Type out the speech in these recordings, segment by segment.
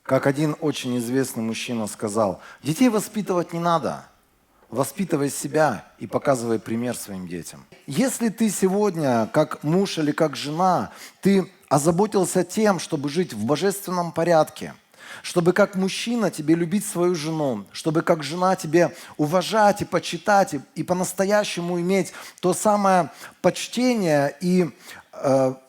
Как один очень известный мужчина сказал, детей воспитывать не надо, воспитывай себя и показывай пример своим детям. Если ты сегодня, как муж или как жена, ты озаботился тем, чтобы жить в божественном порядке, чтобы как мужчина тебе любить свою жену, чтобы как жена тебе уважать и почитать, и по-настоящему иметь то самое почтение и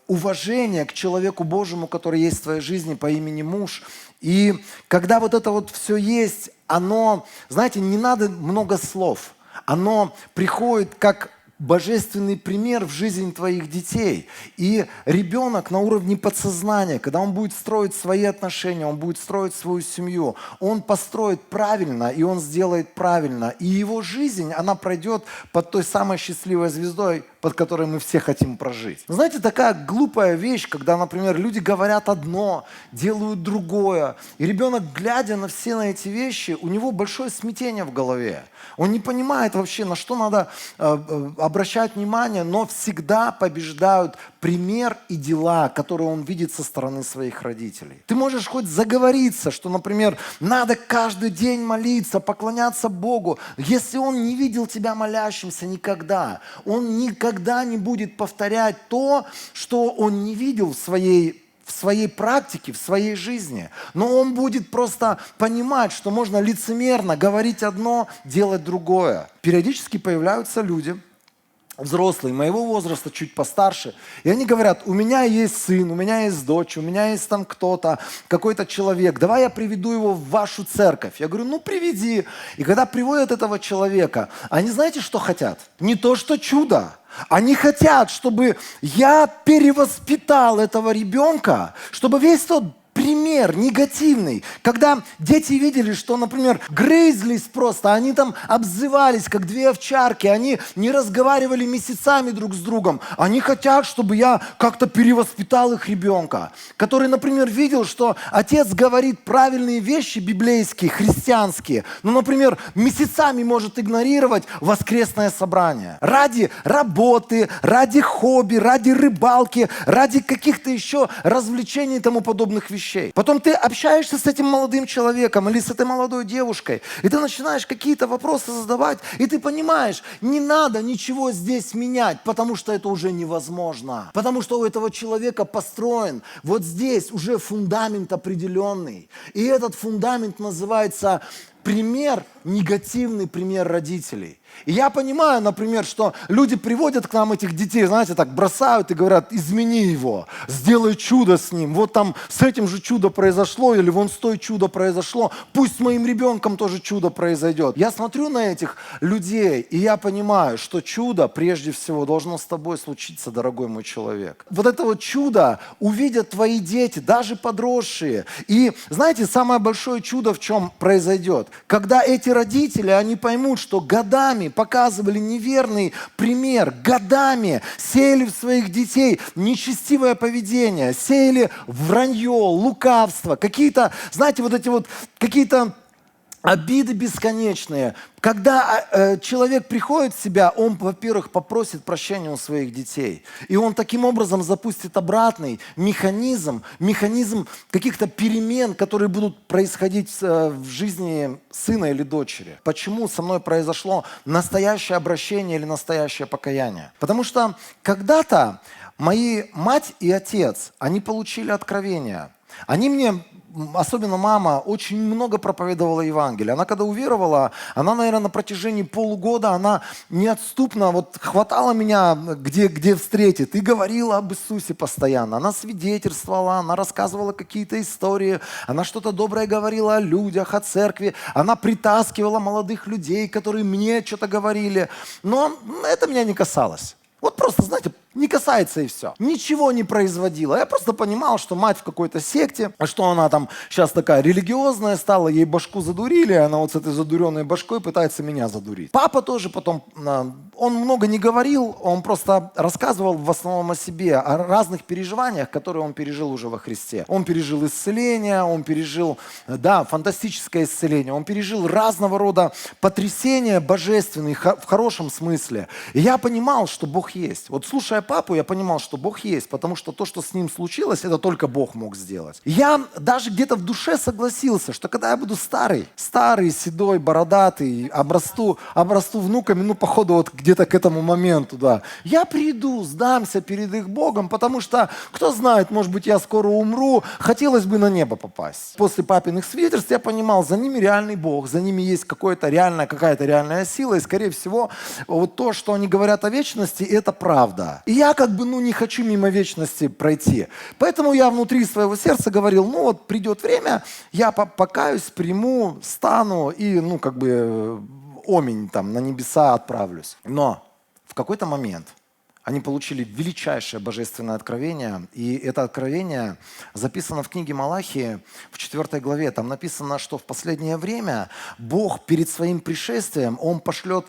уважение к человеку Божьему, который есть в твоей жизни по имени муж. И когда вот это вот все есть, оно, знаете, не надо много слов. Оно приходит как божественный пример в жизнь твоих детей. И ребенок на уровне подсознания, когда он будет строить свои отношения, он будет строить свою семью, он построит правильно, и он сделает правильно. И его жизнь, она пройдет под той самой счастливой звездой, под которой мы все хотим прожить. Знаете, такая глупая вещь, когда, например, люди говорят одно, делают другое. И ребенок, глядя на все на эти вещи, у него большое смятение в голове. Он не понимает вообще, на что надо обращать внимание, но всегда побеждают пример и дела, которые он видит со стороны своих родителей. Ты можешь хоть заговориться, что, например, надо каждый день молиться, поклоняться Богу. Если он не видел тебя молящимся никогда, он никогда не будет повторять то, что он не видел в своей практике, в своей жизни. Но он будет просто понимать, что можно лицемерно говорить одно, делать другое. Периодически появляются люди, взрослые, моего возраста, чуть постарше, и они говорят, у меня есть сын, у меня есть дочь, у меня есть там кто-то, какой-то человек, давай я приведу его в вашу церковь. Я говорю, ну приведи. И когда приводят этого человека, они знаете, что хотят? Не то, что чудо. Они хотят, чтобы я перевоспитал этого ребенка, чтобы весь тот пример негативный, когда дети видели, что, например, грызлись просто, они там обзывались, как две овчарки, они не разговаривали месяцами друг с другом. Они хотят, чтобы я как-то перевоспитал их ребенка, который, например, видел, что отец говорит правильные вещи библейские, христианские, но, например, месяцами может игнорировать воскресное собрание. Ради работы, ради хобби, ради рыбалки, ради каких-то еще развлечений и тому подобных вещей. Потом ты общаешься с этим молодым человеком или с этой молодой девушкой, и ты начинаешь какие-то вопросы задавать, и ты понимаешь, не надо ничего здесь менять, потому что это уже невозможно. Потому что у этого человека построен вот здесь уже фундамент определенный. И этот фундамент называется пример, негативный пример родителей. И я понимаю, например, что люди приводят к нам этих детей, знаете, так бросают и говорят, измени его, сделай чудо с ним. Вот там с этим же чудо произошло, или вон с той чудо произошло, пусть с моим ребенком тоже чудо произойдет. Я смотрю на этих людей, и я понимаю, что чудо прежде всего должно с тобой случиться, дорогой мой человек. Вот это вот чудо увидят твои дети, даже подросшие. И знаете, самое большое чудо в чем произойдет? Когда эти родители, они поймут, что годами показывали неверный пример, годами сеяли в своих детей нечестивое поведение, сеяли вранье, лукавство, какие-то, знаете, вот эти вот какие-то обиды бесконечные. Когда человек приходит в себя, он, во-первых, попросит прощения у своих детей. И он таким образом запустит обратный механизм каких-то перемен, которые будут происходить в жизни сына или дочери. Почему со мной произошло настоящее обращение или настоящее покаяние? Потому что когда-то мои мать и отец, они получили откровение. Они мне, особенно мама, очень много проповедовала Евангелие. Она когда уверовала, она, наверное, на протяжении полугода, она неотступно вот хватала меня, где встретит, и говорила об Иисусе постоянно. Она свидетельствовала, она рассказывала какие-то истории, она что-то доброе говорила о людях, о церкви, она притаскивала молодых людей, которые мне что-то говорили. Но это меня не касалось. Вот просто, знаете, не касается и все. Ничего не производила. Я просто понимал, что мать в какой-то секте, что она там сейчас такая религиозная стала, ей башку задурили, она вот с этой задуренной башкой пытается меня задурить. Папа тоже потом, он много не говорил, он просто рассказывал в основном о себе, о разных переживаниях, которые он пережил уже во Христе. Он пережил исцеление, он пережил, фантастическое исцеление, он пережил разного рода потрясения божественные, в хорошем смысле. И я понимал, что Бог есть. Вот слушая папу, я понимал, что Бог есть, потому что то, что с ним случилось, это только Бог мог сделать. Я даже где-то в душе согласился, что когда я буду старый, седой, бородатый, обрасту внуками, ну, походу, вот где-то к этому моменту, да, я приду, сдамся перед их Богом, потому что, кто знает, может быть, я скоро умру, хотелось бы на небо попасть. После папиных свидетельств я понимал, за ними реальный Бог, за ними есть какая-то реальная сила, и, скорее всего, вот то, что они говорят о вечности, это правда. И я как бы, не хочу мимо вечности пройти. Поэтому я внутри своего сердца говорил, вот придет время, я покаюсь, приму, стану и, омень там на небеса отправлюсь. Но в какой-то момент они получили величайшее божественное откровение, и это откровение записано в книге Малахии в 4 главе. Там написано, что в последнее время Бог перед своим пришествием, Он пошлет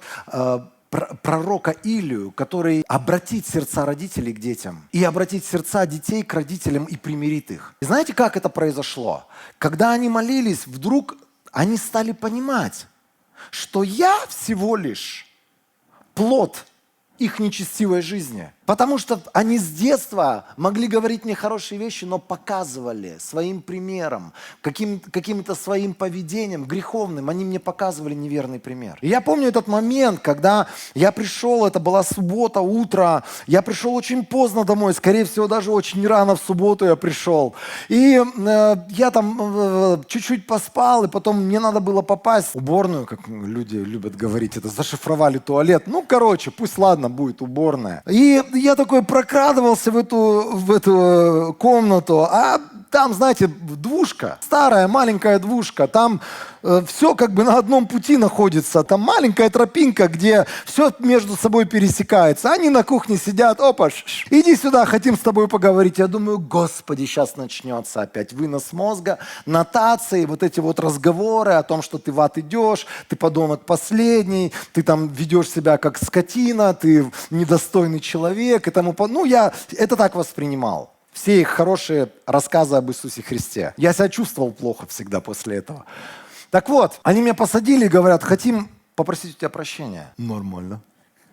пророка Илию, который обратит сердца родителей к детям и обратит сердца детей к родителям и примирит их. И знаете, как это произошло? Когда они молились, вдруг они стали понимать, что я всего лишь плод их нечестивой жизни. Потому что они с детства могли говорить мне хорошие вещи, но показывали своим примером, каким-то своим поведением греховным, они мне показывали неверный пример. И я помню этот момент, когда я пришел, это была суббота, утро, я пришел очень поздно домой, скорее всего, даже очень рано в субботу я пришел. И я там чуть-чуть поспал, и потом мне надо было попасть в уборную, как люди любят говорить, это зашифровали туалет. Пусть ладно, будет уборная. И я такой прокрадывался в эту комнату, а там, знаете, двушка, старая маленькая двушка, там все как бы на одном пути находится, там маленькая тропинка, где все между собой пересекается. Они на кухне сидят, опа, иди сюда, хотим с тобой поговорить. Я думаю, Господи, сейчас начнется опять вынос мозга, нотации, вот эти вот разговоры о том, что ты в ад идешь, ты подонок последний, ты там ведешь себя как скотина, ты недостойный человек и тому подобное. Я это так воспринимал. Все их хорошие рассказы об Иисусе Христе. Я себя чувствовал плохо всегда после этого. Так вот, они меня посадили и говорят, хотим попросить у тебя прощения. Нормально.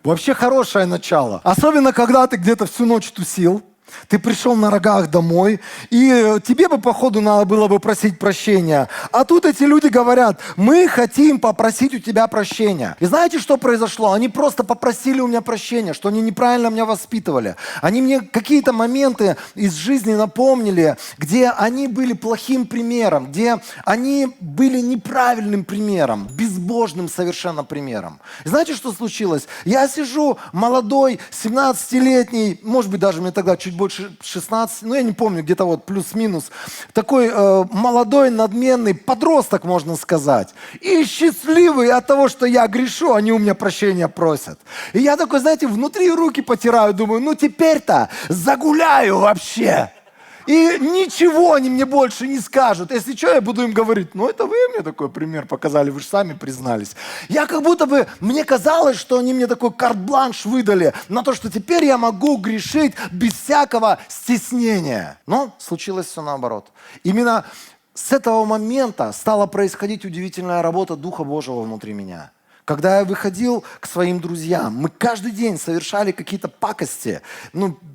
Вообще хорошее начало. Особенно, когда ты где-то всю ночь тусил, ты пришел на рогах домой, и тебе бы, походу, надо было бы просить прощения. А тут эти люди говорят, мы хотим попросить у тебя прощения. И знаете, что произошло? Они просто попросили у меня прощения, что они неправильно меня воспитывали. Они мне какие-то моменты из жизни напомнили, где они были плохим примером, где они были неправильным примером, безбожным совершенно примером. И знаете, что случилось? Я сижу молодой, 17-летний, может быть, даже мне тогда чуть больше 16, я не помню, где-то вот плюс-минус, такой молодой, надменный подросток, можно сказать. И счастливый от того, что я грешу, они у меня прощения просят. И я такой, знаете, внутри руки потираю, думаю, теперь-то загуляю вообще. И ничего они мне больше не скажут. Если что, я буду им говорить, это вы мне такой пример показали, вы же сами признались. Я как будто бы, мне казалось, что они мне такой карт-бланш выдали на то, что теперь я могу грешить без всякого стеснения. Но случилось все наоборот. Именно с этого момента стала происходить удивительная работа Духа Божьего внутри меня. Когда я выходил к своим друзьям, мы каждый день совершали какие-то пакости.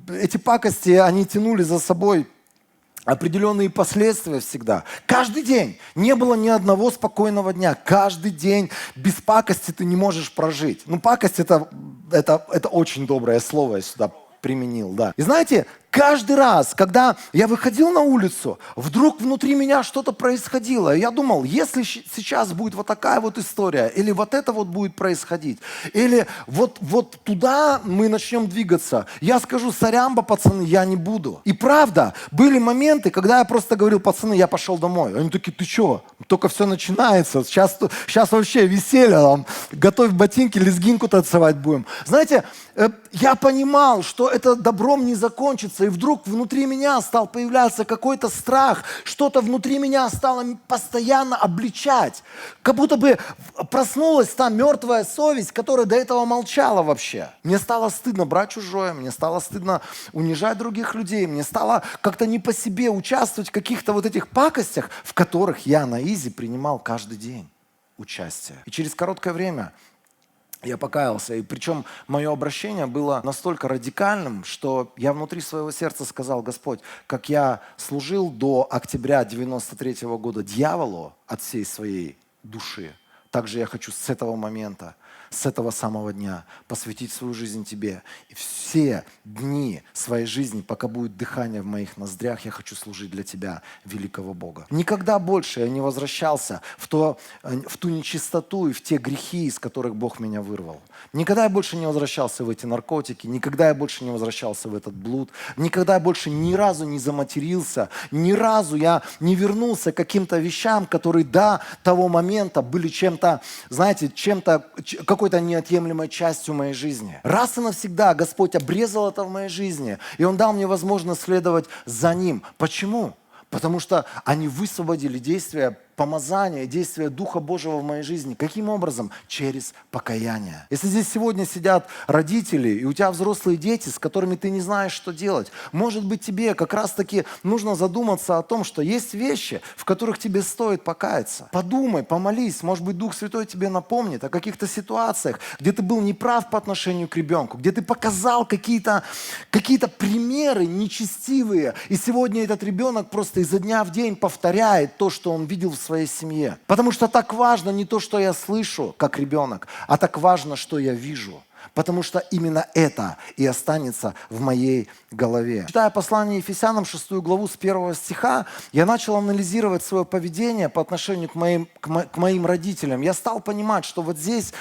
Эти пакости, они тянули за собой определенные последствия всегда. Каждый день. Не было ни одного спокойного дня. Каждый день без пакости ты не можешь прожить. Пакость это очень доброе слово, я сюда применил, да. И знаете, каждый раз, когда я выходил на улицу, вдруг внутри меня что-то происходило. И я думал, если сейчас будет вот такая вот история, или вот это вот будет происходить, или вот туда мы начнем двигаться, я скажу, сорямба, пацаны, я не буду. И правда, были моменты, когда я просто говорил, пацаны, я пошел домой. Они такие, ты что? Только все начинается. Сейчас вообще веселье, там, готовь ботинки, лезгинку танцевать будем. Знаете, я понимал, что это добром не закончится. И вдруг внутри меня стал появляться какой-то страх, что-то внутри меня стало постоянно обличать. Как будто бы проснулась та мертвая совесть, которая до этого молчала вообще. Мне стало стыдно брать чужое, мне стало стыдно унижать других людей, мне стало как-то не по себе участвовать в каких-то вот этих пакостях, в которых я на изи принимал каждый день участие. И через короткое время Я покаялся, и причем мое обращение было настолько радикальным, что я внутри своего сердца сказал: Господь, как я служил до октября 93 года дьяволу от всей своей души, также я хочу с этого момента, с этого самого дня посвятить свою жизнь Тебе. И все дни своей жизни, пока будет дыхание в моих ноздрях, я хочу служить для Тебя, великого Бога. Никогда больше я не возвращался в ту нечистоту и в те грехи, из которых Бог меня вырвал. Никогда я больше не возвращался в эти наркотики, никогда я больше не возвращался в этот блуд, никогда я больше ни разу не заматерился, ни разу я не вернулся к каким-то вещам, которые до того момента были чем-то, знаете, какой-то неотъемлемой частью моей жизни. Раз и навсегда Господь обрезал это в моей жизни, и Он дал мне возможность следовать за Ним. Почему? Потому что они высвободили действия помазания, действия Духа Божьего в моей жизни. Каким образом? Через покаяние. Если здесь сегодня сидят родители, и у тебя взрослые дети, с которыми ты не знаешь, что делать, может быть, тебе как раз-таки нужно задуматься о том, что есть вещи, в которых тебе стоит покаяться. Подумай, помолись, может быть, Дух Святой тебе напомнит о каких-то ситуациях, где ты был неправ по отношению к ребенку, где ты показал какие-то примеры нечестивые, и сегодня этот ребенок просто изо дня в день повторяет то, что он видел в своей семье. Потому что так важно не то, что я слышу, как ребенок, а так важно, что я вижу. Потому что именно это и останется в моей голове. Читая послание Ефесянам, 6 главу с 1 стиха, я начал анализировать свое поведение по отношению к моим родителям. Я стал понимать, что вот здесь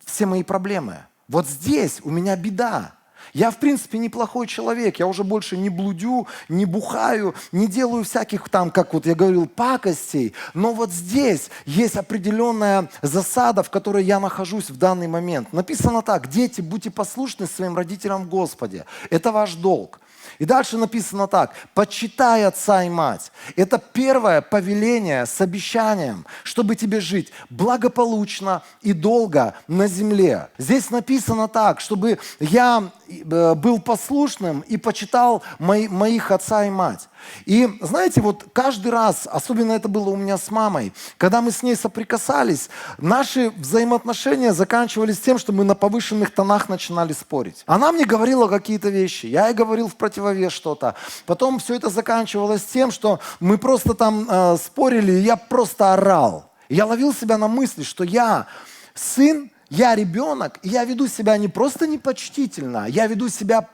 все мои проблемы. Вот здесь у меня беда. Я, в принципе, неплохой человек, я уже больше не блудю, не бухаю, не делаю всяких там, как вот я говорил, пакостей. Но вот здесь есть определенная засада, в которой я нахожусь в данный момент. Написано так: дети, будьте послушны своим родителям в Господе. Это ваш долг. И дальше написано так: почитай отца и мать. Это первое повеление с обещанием, чтобы тебе жить благополучно и долго на земле. Здесь написано так, чтобы я был послушным и почитал моих отца и мать. И знаете, вот каждый раз, особенно это было у меня с мамой, когда мы с ней соприкасались, наши взаимоотношения заканчивались тем, что мы на повышенных тонах начинали спорить. Она мне говорила какие-то вещи, я ей говорил в противовес что-то. Потом все это заканчивалось тем, что мы просто там спорили, и я просто орал. И я ловил себя на мысли, что я сын, я ребенок, и я веду себя не просто непочтительно, я веду себя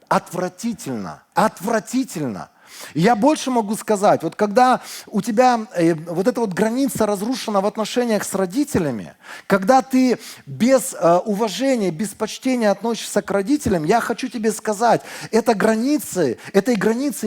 отвратительно. Отвратительно. И я больше могу сказать, вот когда у тебя вот эта вот граница разрушена в отношениях с родителями, когда ты без уважения, без почтения относишься к родителям, я хочу тебе сказать, этой границы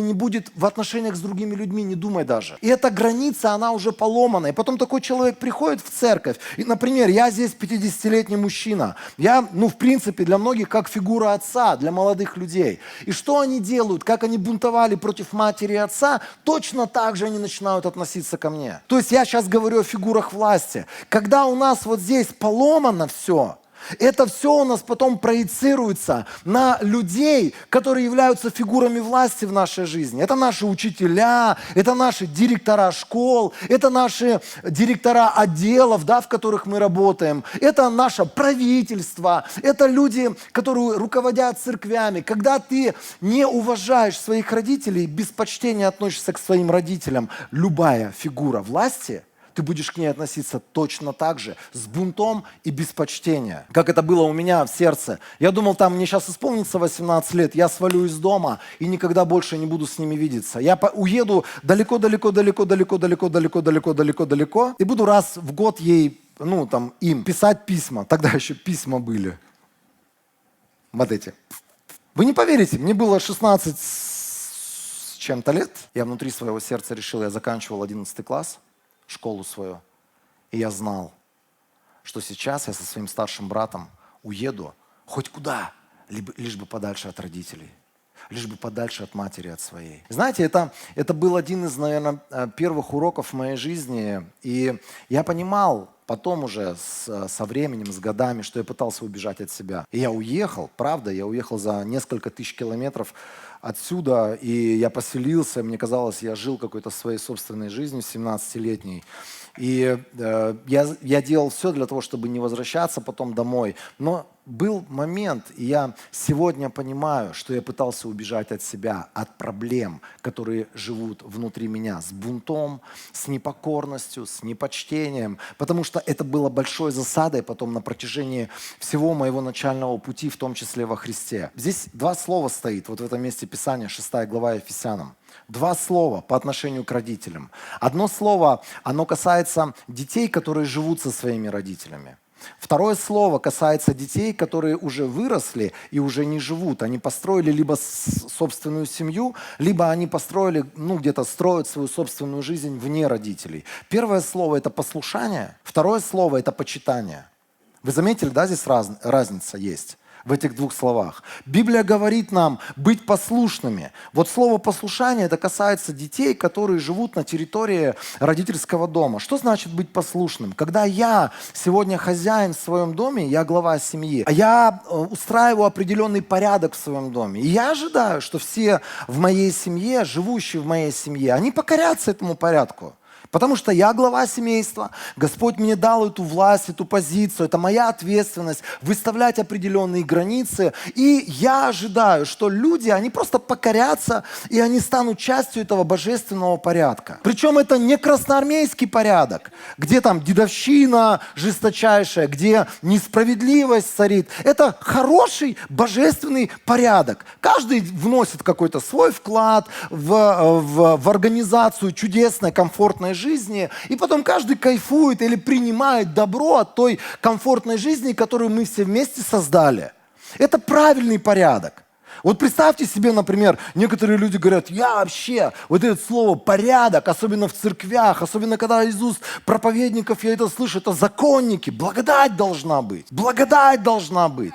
не будет в отношениях с другими людьми, не думай даже. И эта граница, она уже поломана. И потом такой человек приходит в церковь, и, например, я здесь 50-летний мужчина, я, в принципе, для многих как фигура отца, для молодых людей. И что они делают, как они бунтовали против матери и отца, точно так же они начинают относиться ко мне. То есть я сейчас говорю о фигурах власти. Когда у нас вот здесь поломано все, это все у нас потом проецируется на людей, которые являются фигурами власти в нашей жизни. Это наши учителя, это наши директора школ, это наши директора отделов, в которых мы работаем. Это наше правительство, это люди, которые руководят церквями. Когда ты не уважаешь своих родителей, без почтения относишься к своим родителям, любая фигура власти, ты будешь к ней относиться точно так же, с бунтом и без почтения. Как это было у меня в сердце. Я думал, мне сейчас исполнится 18 лет, я свалю из дома и никогда больше не буду с ними видеться. Я уеду далеко-далеко-далеко-далеко-далеко-далеко-далеко и буду раз в год им писать письма. Тогда еще письма были. Вот эти. Вы не поверите, мне было 16 с чем-то лет. Я внутри своего сердца решил, я заканчивал 11 класс. Школу свою. И я знал, что сейчас я со своим старшим братом уеду хоть куда, лишь бы подальше от родителей, лишь бы подальше от матери, от своей. Знаете, это был один из, наверное, первых уроков в моей жизни. И я понимал, потом уже со временем, с годами, что я пытался убежать от себя. И я уехал, правда, я уехал за несколько тысяч километров отсюда, и я поселился, мне казалось, я жил какой-то своей собственной жизнью, 17-летней. И я делал все для того, чтобы не возвращаться потом домой. Но был момент, и я сегодня понимаю, что я пытался убежать от себя, от проблем, которые живут внутри меня, с бунтом, с непокорностью, с непочтением, потому что это было большой засадой потом на протяжении всего моего начального пути, в том числе во Христе. Здесь два слова стоит, вот в этом месте Писания, 6 глава Ефесянам. Два слова по отношению к родителям. Одно слово, оно касается детей, которые живут со своими родителями. Второе слово касается детей, которые уже выросли и уже не живут. Они построили либо собственную семью, либо они построили, где-то строят свою собственную жизнь вне родителей. Первое слово – это послушание, второе слово – это почитание. Вы заметили, да, здесь разница есть? В этих двух словах. Библия говорит нам быть послушными. Вот слово «послушание» это касается детей, которые живут на территории родительского дома. Что значит быть послушным? Когда я сегодня хозяин в своем доме, я глава семьи, я устраиваю определенный порядок в своем доме. И я ожидаю, что все в моей семье, живущие в моей семье, они покорятся этому порядку. Потому что я глава семейства, Господь мне дал эту власть, эту позицию, это моя ответственность выставлять определенные границы. И я ожидаю, что люди, они просто покорятся, и они станут частью этого божественного порядка. Причем это не красноармейский порядок, где там дедовщина жесточайшая, где несправедливость царит. Это хороший божественный порядок. Каждый вносит какой-то свой вклад в организацию чудесной, комфортной жизни, и потом каждый кайфует или принимает добро от той комфортной жизни, которую мы все вместе создали. Это правильный порядок. Вот представьте себе, например, некоторые люди говорят, я вообще, вот это слово «порядок», особенно в церквях, особенно когда из уст проповедников я это слышу, это законники, благодать должна быть, благодать должна быть.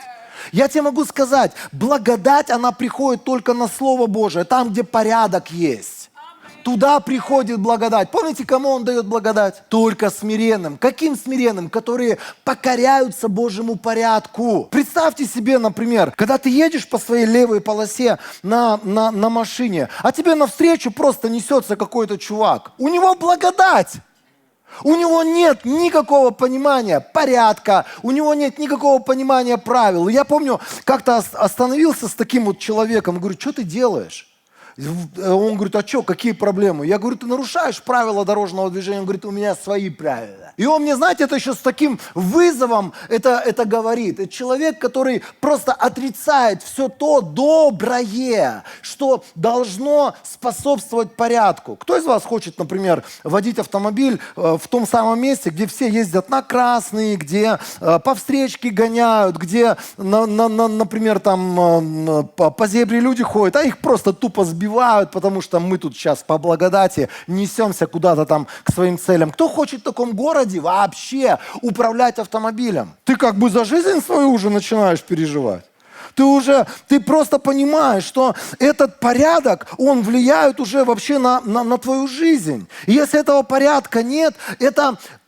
Я тебе могу сказать, благодать, она приходит только на Слово Божие, там, где порядок есть. Туда приходит благодать. Помните, кому Он дает благодать? Только смиренным. Каким смиренным? Которые покоряются Божьему порядку. Представьте себе, например, когда ты едешь по своей левой полосе на машине, а тебе навстречу просто несется какой-то чувак. У него благодать. У него нет никакого понимания порядка, у него нет никакого понимания правил. Я помню, как-то остановился с таким вот человеком, говорю, что ты делаешь? Он говорит, а что, какие проблемы? Я говорю, ты нарушаешь правила дорожного движения. Он говорит, у меня свои правила. И он мне, знаете, это еще с таким вызовом это говорит. Это человек, который просто отрицает все то доброе, что должно способствовать порядку. Кто из вас хочет, например, водить автомобиль в том самом месте, где все ездят на красный, где по встречке гоняют, где, например, там по зебре люди ходят, а их просто тупо сбивают, потому что мы тут сейчас по благодати несемся куда-то там к своим целям. Кто хочет в таком городе вообще управлять автомобилем? Ты как бы за жизнь свою уже начинаешь переживать. Ты просто понимаешь, что этот порядок, он влияет уже вообще на твою жизнь. И если этого порядка нет,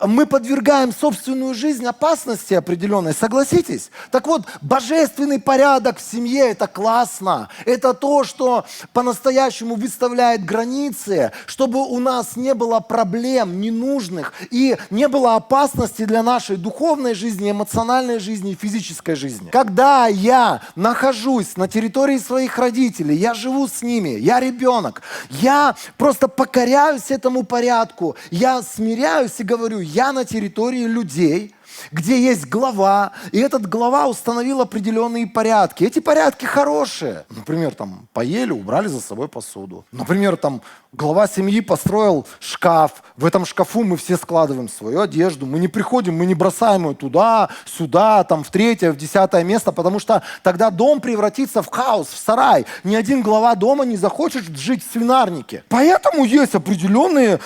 мы подвергаем собственную жизнь опасности определенной, согласитесь? Так вот, божественный порядок в семье – это классно. Это то, что по-настоящему выставляет границы, чтобы у нас не было проблем ненужных и не было опасности для нашей духовной жизни, эмоциональной жизни и физической жизни. Когда я нахожусь на территории своих родителей, я живу с ними, я ребенок, я просто покоряюсь этому порядку, я смиряюсь и говорю, я на территории людей, где есть глава, и этот глава установил определенные порядки. Эти порядки хорошие. Например, там поели, убрали за собой посуду. Например, там глава семьи построил шкаф. В этом шкафу мы все складываем свою одежду. Мы не приходим, мы не бросаем ее туда, сюда, там в третье, в 10 место, потому что тогда дом превратится в хаос, в сарай. Ни один глава дома не захочет жить в свинарнике. Поэтому есть определенный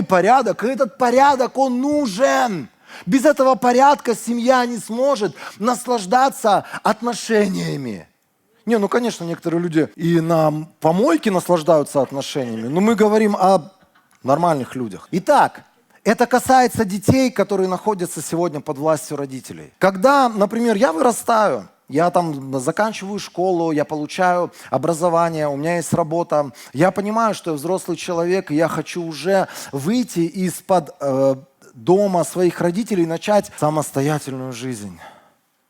порядок, и этот порядок, он нужен. Без этого порядка семья не сможет наслаждаться отношениями. Конечно, некоторые люди и на помойке наслаждаются отношениями, но мы говорим о нормальных людях. Итак, Это касается детей, которые находятся сегодня под властью родителей. Когда, например, я вырастаю, я там заканчиваю школу, я получаю образование, у меня есть работа, я понимаю, что я взрослый человек, и я хочу уже выйти из-под дома своих родителей и начать самостоятельную жизнь.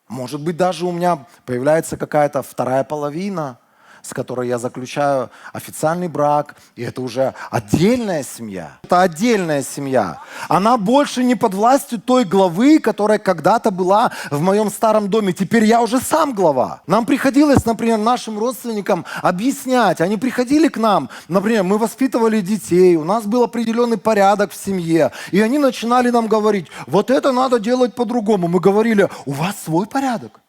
Может быть, даже у меня появляется какая-то вторая половина, с которой я заключаю официальный брак, и это уже отдельная семья. Это отдельная семья. Она больше не под властью той главы, которая когда-то была в моем старом доме. Теперь я уже сам глава. Нам приходилось, например, нашим родственникам объяснять. Они приходили к нам, например, мы воспитывали детей, у нас был определенный порядок в семье, и они начинали нам говорить, вот это надо делать по-другому. Мы говорили, у вас свой порядок.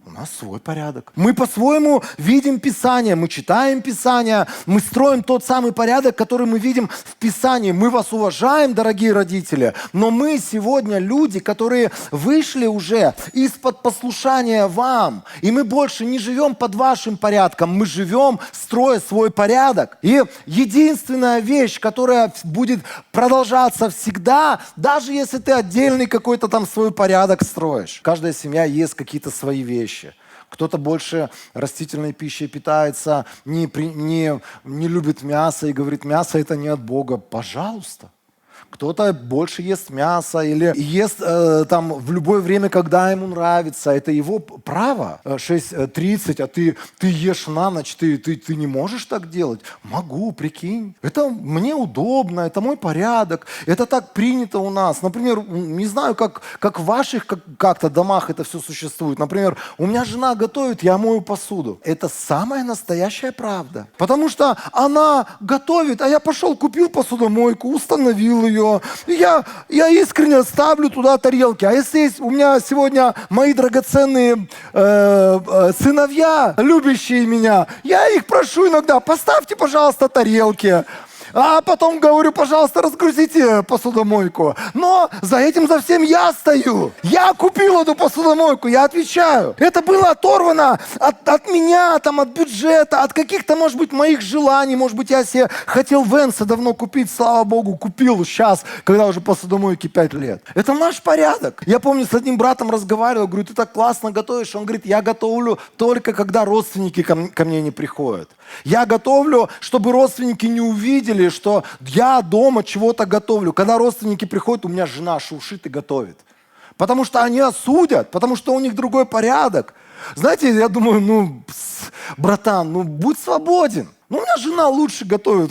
У нас свой порядок. Мы по-своему видим Писание, мы читаем Писание, мы строим тот самый порядок, который мы видим в Писании. Мы вас уважаем, дорогие родители, но мы сегодня люди, которые вышли уже из-под послушания вам, и мы больше не живем под вашим порядком, мы живем, строя свой порядок. И единственная вещь, которая будет продолжаться всегда, даже если ты отдельный какой-то там свой порядок строишь. Каждая семья ест какие-то свои вещи. Кто-то больше растительной пищей питается, не любит мясо и говорит, мясо это не от Бога. Пожалуйста. Кто-то больше ест мясо или ест там в любое время, когда ему нравится. Это его право. 6:30, а ты ешь на ночь, ты не можешь так делать? Могу, прикинь. Это мне удобно, это мой порядок. Это так принято у нас. Например, не знаю, как в ваших как-то домах это все существует. Например, у меня жена готовит, я мою посуду. Это самая настоящая правда. Потому что она готовит, а я пошел, купил посудомойку, установил ее. Я искренне ставлю туда тарелки. А если есть у меня сегодня мои драгоценные сыновья, любящие меня, я их прошу иногда, поставьте, пожалуйста, тарелки. А потом говорю, пожалуйста, разгрузите посудомойку. Но за всем я стою. Я купил эту посудомойку, я отвечаю. Это было оторвано от меня, там, от бюджета, от каких-то, может быть, моих желаний. Может быть, я себе хотел Венса давно купить, слава Богу, купил сейчас, когда уже посудомойке 5 лет. Это наш порядок. Я помню, с одним братом разговаривал, говорю, ты так классно готовишь. Он говорит, я готовлю только когда родственники ко мне не приходят. Я готовлю, чтобы родственники не увидели, что я дома чего-то готовлю. Когда родственники приходят, у меня жена шуршит и готовит. Потому что они осудят, потому что у них другой порядок. Знаете, я думаю, братан, будь свободен. У меня жена лучше готовит,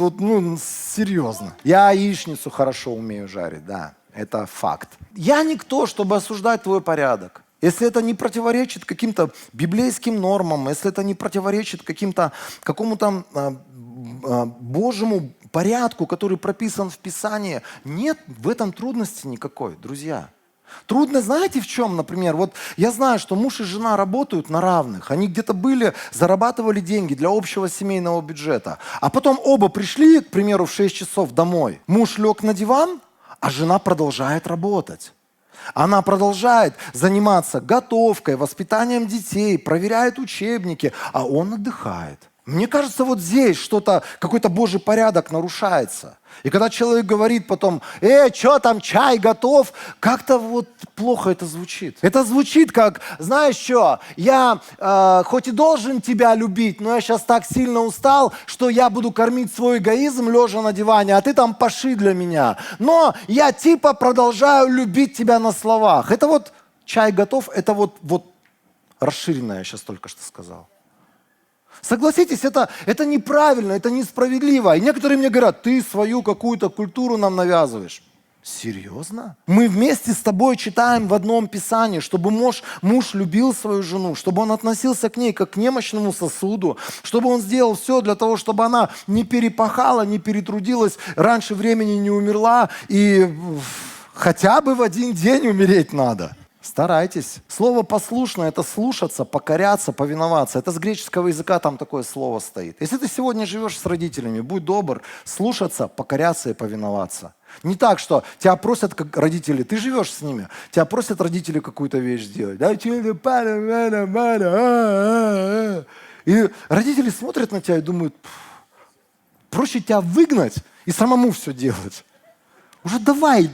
серьезно. Я яичницу хорошо умею жарить, да, это факт. Я никто, чтобы осуждать твой порядок. Если это не противоречит каким-то библейским нормам, если это не противоречит какому-то Божьему порядку, который прописан в Писании, нет в этом трудности никакой, друзья. Трудно, знаете, в чем, например? Вот я знаю, что муж и жена работают на равных. Они где-то были, зарабатывали деньги для общего семейного бюджета. А потом оба пришли, к примеру, в 6 часов домой. Муж лег на диван, а жена продолжает работать. Она продолжает заниматься готовкой, воспитанием детей, проверяет учебники, а он отдыхает. Мне кажется, вот здесь какой-то Божий порядок нарушается. И когда человек говорит потом, что там, чай готов, как-то плохо это звучит. Это звучит как, знаешь что, я хоть и должен тебя любить, но я сейчас так сильно устал, что я буду кормить свой эгоизм, лежа на диване, а ты там паши для меня. Но я продолжаю любить тебя на словах. Это чай готов, это расширенное я сейчас только что сказал. Согласитесь, это неправильно, это несправедливо. И некоторые мне говорят, ты свою какую-то культуру нам навязываешь. Серьезно? Мы вместе с тобой читаем в одном Писании, чтобы муж любил свою жену, чтобы он относился к ней как к немощному сосуду, чтобы он сделал все для того, чтобы она не перепахала, не перетрудилась, раньше времени не умерла, и хотя бы в один день умереть надо. Старайтесь. Слово «послушно» — это слушаться, покоряться, повиноваться. Это с греческого языка там такое слово стоит. Если ты сегодня живешь с родителями, будь добр, слушаться, покоряться и повиноваться. Не так, что тебя просят как родители, ты живешь с ними, тебя просят родители какую-то вещь сделать. И родители смотрят на тебя и думают, проще тебя выгнать и самому все делать. Уже давай,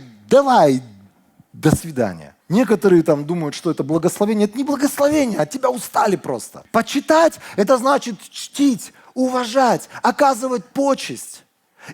до свидания. Некоторые там думают, что это благословение. Это не благословение, от тебя устали просто. Почитать – это значит чтить, уважать, оказывать почесть.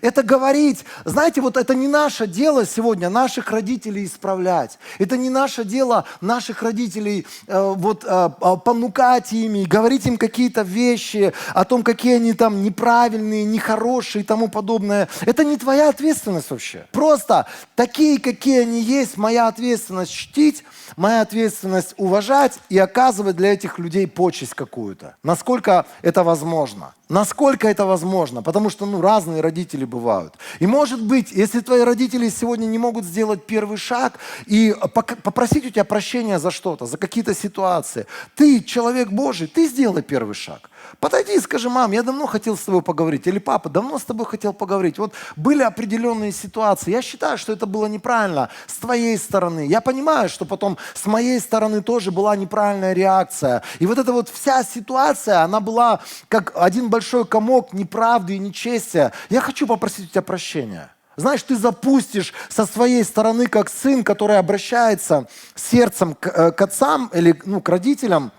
Это говорить, знаете, вот это не наше дело сегодня наших родителей исправлять. Это не наше дело наших родителей понукать ими, говорить им какие-то вещи о том, какие они там неправильные, нехорошие и тому подобное. Это не твоя ответственность вообще. Просто такие, какие они есть, моя ответственность чтить, моя ответственность уважать и оказывать для этих людей почесть какую-то. Насколько это возможно. Насколько это возможно, потому что разные родители бывают. И может быть, если твои родители сегодня не могут сделать первый шаг и попросить у тебя прощения за что-то, за какие-то ситуации, ты, человек Божий, ты сделай первый шаг. Подойди и скажи: мам, я давно хотел с тобой поговорить, или папа, давно с тобой хотел поговорить. Вот были определенные ситуации, я считаю, что это было неправильно с твоей стороны. Я понимаю, что потом с моей стороны тоже была неправильная реакция. И вот эта вот вся ситуация, она была как один большой комок неправды и нечестия. Я хочу попросить у тебя прощения. Знаешь, ты запустишь со своей стороны, как сын, который обращается сердцем к отцам или к родителям,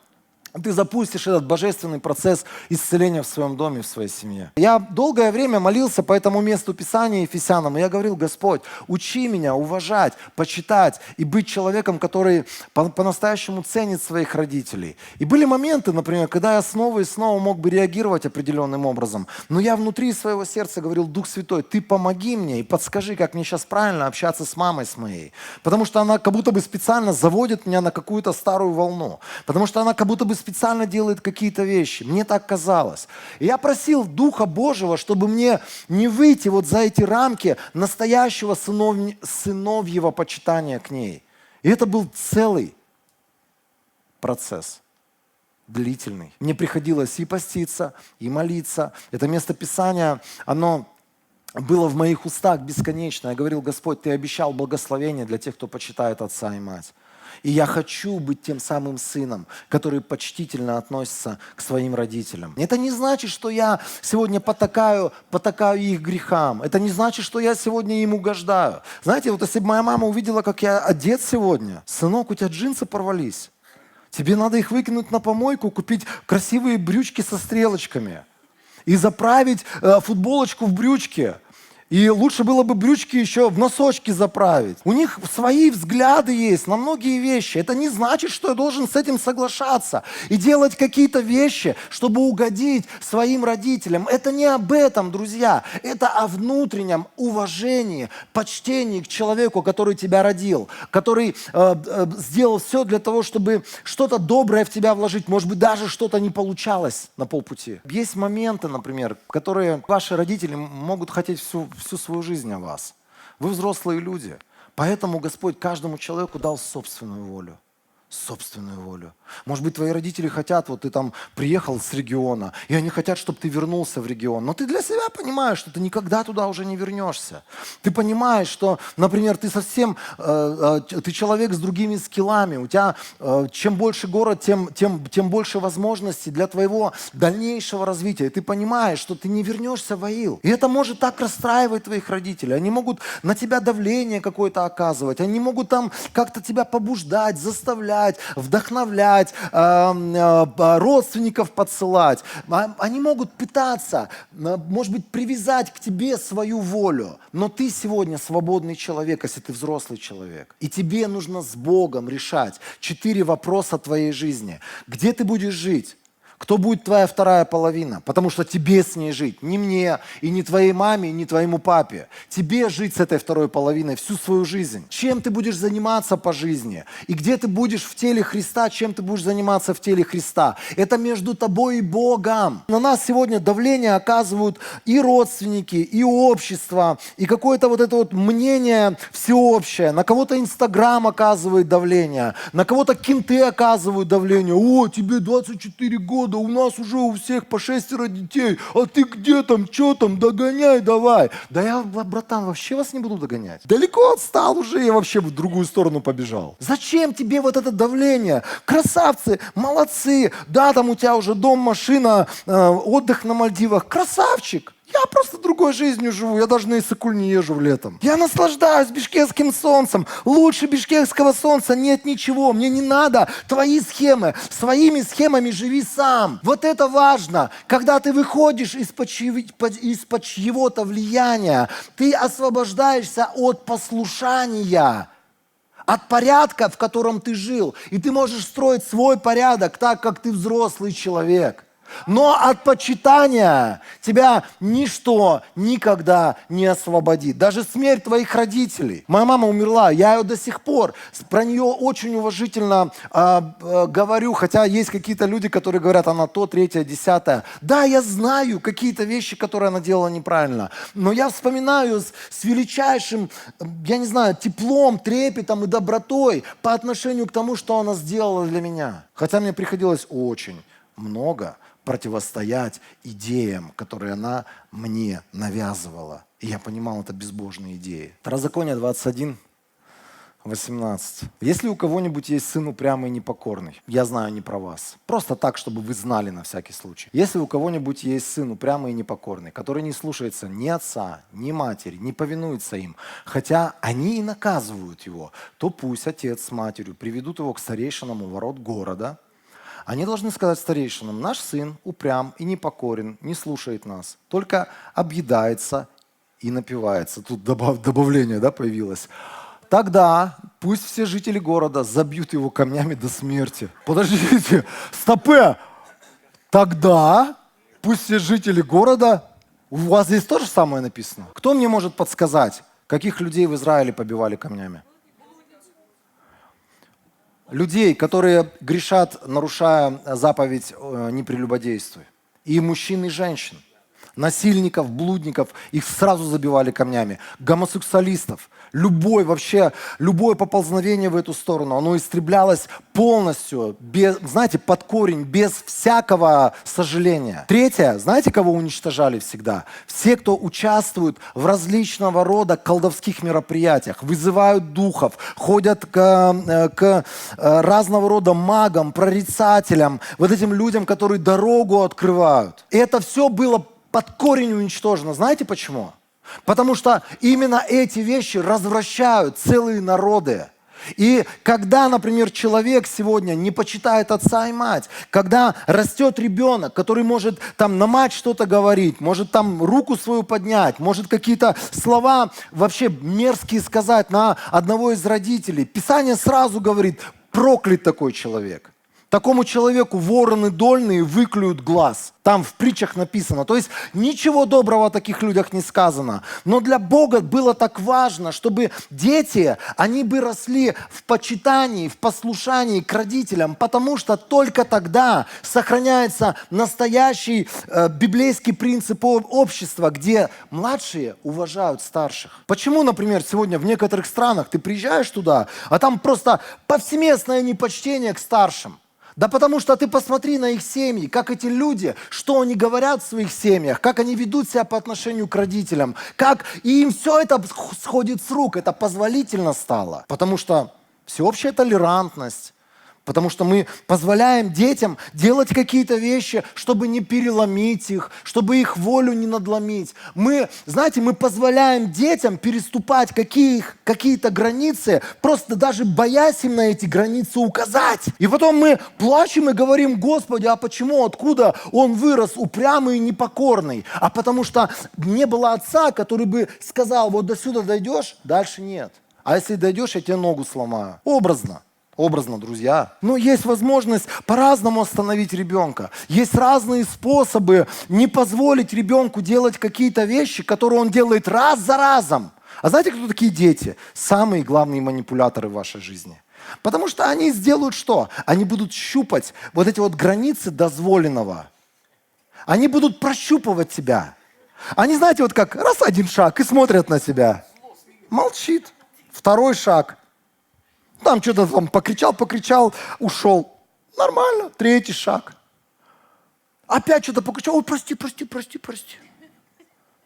ты запустишь этот божественный процесс исцеления в своем доме, в своей семье. Я долгое время молился по этому месту Писания Ефесянам, и я говорил: Господь, учи меня уважать, почитать и быть человеком, который по-настоящему ценит своих родителей. И были моменты, например, когда я снова и снова мог бы реагировать определенным образом, но я внутри своего сердца говорил: Дух Святой, ты помоги мне и подскажи, как мне сейчас правильно общаться с мамой с моей. Потому что она как будто бы специально заводит меня на какую-то старую волну. Потому что она как будто бы специально делает какие-то вещи. Мне так казалось. И я просил Духа Божьего, чтобы мне не выйти вот за эти рамки настоящего сыновьего почитания к ней. И это был целый процесс. Длительный. Мне приходилось и поститься, и молиться. Это место Писания, оно было в моих устах бесконечно. Я говорил: Господь, Ты обещал благословение для тех, кто почитает отца и мать. И я хочу быть тем самым сыном, который почтительно относится к своим родителям. Это не значит, что я сегодня потакаю их грехам. Это не значит, что я сегодня им угождаю. Знаете, вот если бы моя мама увидела, как я одет сегодня: сынок, у тебя джинсы порвались. Тебе надо их выкинуть на помойку, купить красивые брючки со стрелочками и заправить футболочку в брючки. И лучше было бы брючки еще в носочки заправить. У них свои взгляды есть на многие вещи. Это не значит, что я должен с этим соглашаться и делать какие-то вещи, чтобы угодить своим родителям. Это не об этом, друзья. Это о внутреннем уважении, почтении к человеку, который тебя родил, который сделал все для того, чтобы что-то доброе в тебя вложить. Может быть, даже что-то не получалось на полпути. Есть моменты, например, которые ваши родители могут хотеть всю свою жизнь о вас. Вы взрослые люди. Поэтому Господь каждому человеку дал собственную волю. Собственную волю. Может быть, твои родители хотят, вот ты там приехал с региона, и они хотят, чтобы ты вернулся в регион. Но ты для себя понимаешь, что ты никогда туда уже не вернешься. Ты понимаешь, что, например, ты ты человек с другими скиллами. У тебя чем больше город, тем больше возможностей для твоего дальнейшего развития. И ты понимаешь, что ты не вернешься в Аил. И это может так расстраивать твоих родителей. Они могут на тебя давление какое-то оказывать. Они могут там как-то тебя побуждать, заставлять, вдохновлять, родственников подсылать. Они могут пытаться, может быть, привязать к тебе свою волю. Но ты сегодня свободный человек, если ты взрослый человек. И тебе нужно с Богом решать 4 вопроса твоей жизни. Где ты будешь жить? Кто будет твоя вторая половина? Потому что тебе с ней жить. Не мне, и не твоей маме, и не твоему папе. Тебе жить с этой второй половиной всю свою жизнь. Чем ты будешь заниматься по жизни? И где ты будешь в теле Христа, чем ты будешь заниматься в теле Христа? Это между тобой и Богом. На нас сегодня давление оказывают и родственники, и общество, и какое-то вот это вот мнение всеобщее. На кого-то Инстаграм оказывает давление, на кого-то кенты оказывают давление. О, тебе 24 года. Да у нас уже у всех по 6 детей, а ты где там, что там, догоняй давай. Да я, братан, вообще вас не буду догонять. Далеко отстал уже, я вообще в другую сторону побежал. Зачем тебе вот это давление? Красавцы, молодцы, да, там у тебя уже дом, машина, отдых на Мальдивах. Красавчик. Я просто другой жизнью живу, я даже на Иссык-Куль не езжу летом. Я наслаждаюсь бишкекским солнцем. Лучше бишкекского солнца нет ничего. Мне не надо твои схемы. Своими схемами живи сам. Вот это важно. Когда ты выходишь из-под чьего-то влияния, ты освобождаешься от послушания, от порядка, в котором ты жил. И ты можешь строить свой порядок так, как ты взрослый человек. Но от почитания тебя ничто никогда не освободит. Даже смерть твоих родителей. Моя мама умерла, я ее до сих пор, про нее очень уважительно говорю, хотя есть какие-то люди, которые говорят, она то, третье, десятое. Да, я знаю какие-то вещи, которые она делала неправильно, но я вспоминаю с величайшим, я не знаю, теплом, трепетом и добротой по отношению к тому, что она сделала для меня. Хотя мне приходилось очень много противостоять идеям, которые она мне навязывала. И я понимал, это безбожные идеи. Второзаконие 21, 18. Если у кого-нибудь есть сын упрямый и непокорный, я знаю не про вас. Просто так, чтобы вы знали на всякий случай. Если у кого-нибудь есть сын упрямый и непокорный, который не слушается ни отца, ни матери, не повинуется им, хотя они и наказывают его, то пусть отец с матерью приведут его к старейшинам у ворот города. Они должны сказать старейшинам: наш сын упрям и непокорен, не слушает нас, только объедается и напивается. Тут добавление, да, появилось. Тогда пусть все жители города забьют его камнями до смерти. Подождите, стопе! Тогда пусть все жители города... У вас здесь тоже самое написано? Кто мне может подсказать, каких людей в Израиле побивали камнями? Людей, которые грешат, нарушая заповедь «не прелюбодействуй». И мужчин, и женщин. Насильников, блудников, их сразу забивали камнями. Гомосексуалистов. Любое поползновение в эту сторону, оно истреблялось полностью, без, знаете, под корень, без всякого сожаления. Третье, знаете, кого уничтожали всегда? Все, кто участвует в различного рода колдовских мероприятиях, вызывают духов, ходят к разного рода магам, прорицателям, вот этим людям, которые дорогу открывают. И это все было под корень уничтожено. Знаете почему? Потому что именно эти вещи развращают целые народы. И когда, например, человек сегодня не почитает отца и мать, когда растет ребенок, который может там на мать что-то говорить, может там руку свою поднять, может какие-то слова вообще мерзкие сказать на одного из родителей, Писание сразу говорит: проклят такой человек. Такому человеку вороны дольные выклюют глаз. Там в притчах написано. То есть ничего доброго о таких людях не сказано. Но для Бога было так важно, чтобы дети, они бы росли в почитании, в послушании к родителям, потому что только тогда сохраняется настоящий библейский принцип общества, где младшие уважают старших. Почему, например, сегодня в некоторых странах ты приезжаешь туда, а там просто повсеместное непочтение к старшим? Да потому что ты посмотри на их семьи, как эти люди, что они говорят в своих семьях, как они ведут себя по отношению к родителям, как и им все это сходит с рук, это позволительно стало. Потому что всеобщая толерантность, потому что мы позволяем детям делать какие-то вещи, чтобы не переломить их, чтобы их волю не надломить. Мы позволяем детям переступать какие-то границы, просто даже боясь им на эти границы указать. И потом мы плачем и говорим: Господи, а почему, откуда он вырос упрямый и непокорный? А потому что не было отца, который бы сказал: вот до сюда дойдешь, дальше нет. А если дойдешь, я тебе ногу сломаю. Образно, друзья. Но есть возможность по-разному остановить ребенка. Есть разные способы не позволить ребенку делать какие-то вещи, которые он делает раз за разом. А знаете, кто такие дети? Самые главные манипуляторы в вашей жизни. Потому что они сделают что? Они будут щупать вот эти вот границы дозволенного. Они будут прощупывать тебя. Они, знаете, вот как раз один шаг и смотрят на тебя. Молчит. Второй шаг. Там что-то там покричал, ушел. Нормально. Третий шаг. Опять что-то покричал. Ой, прости.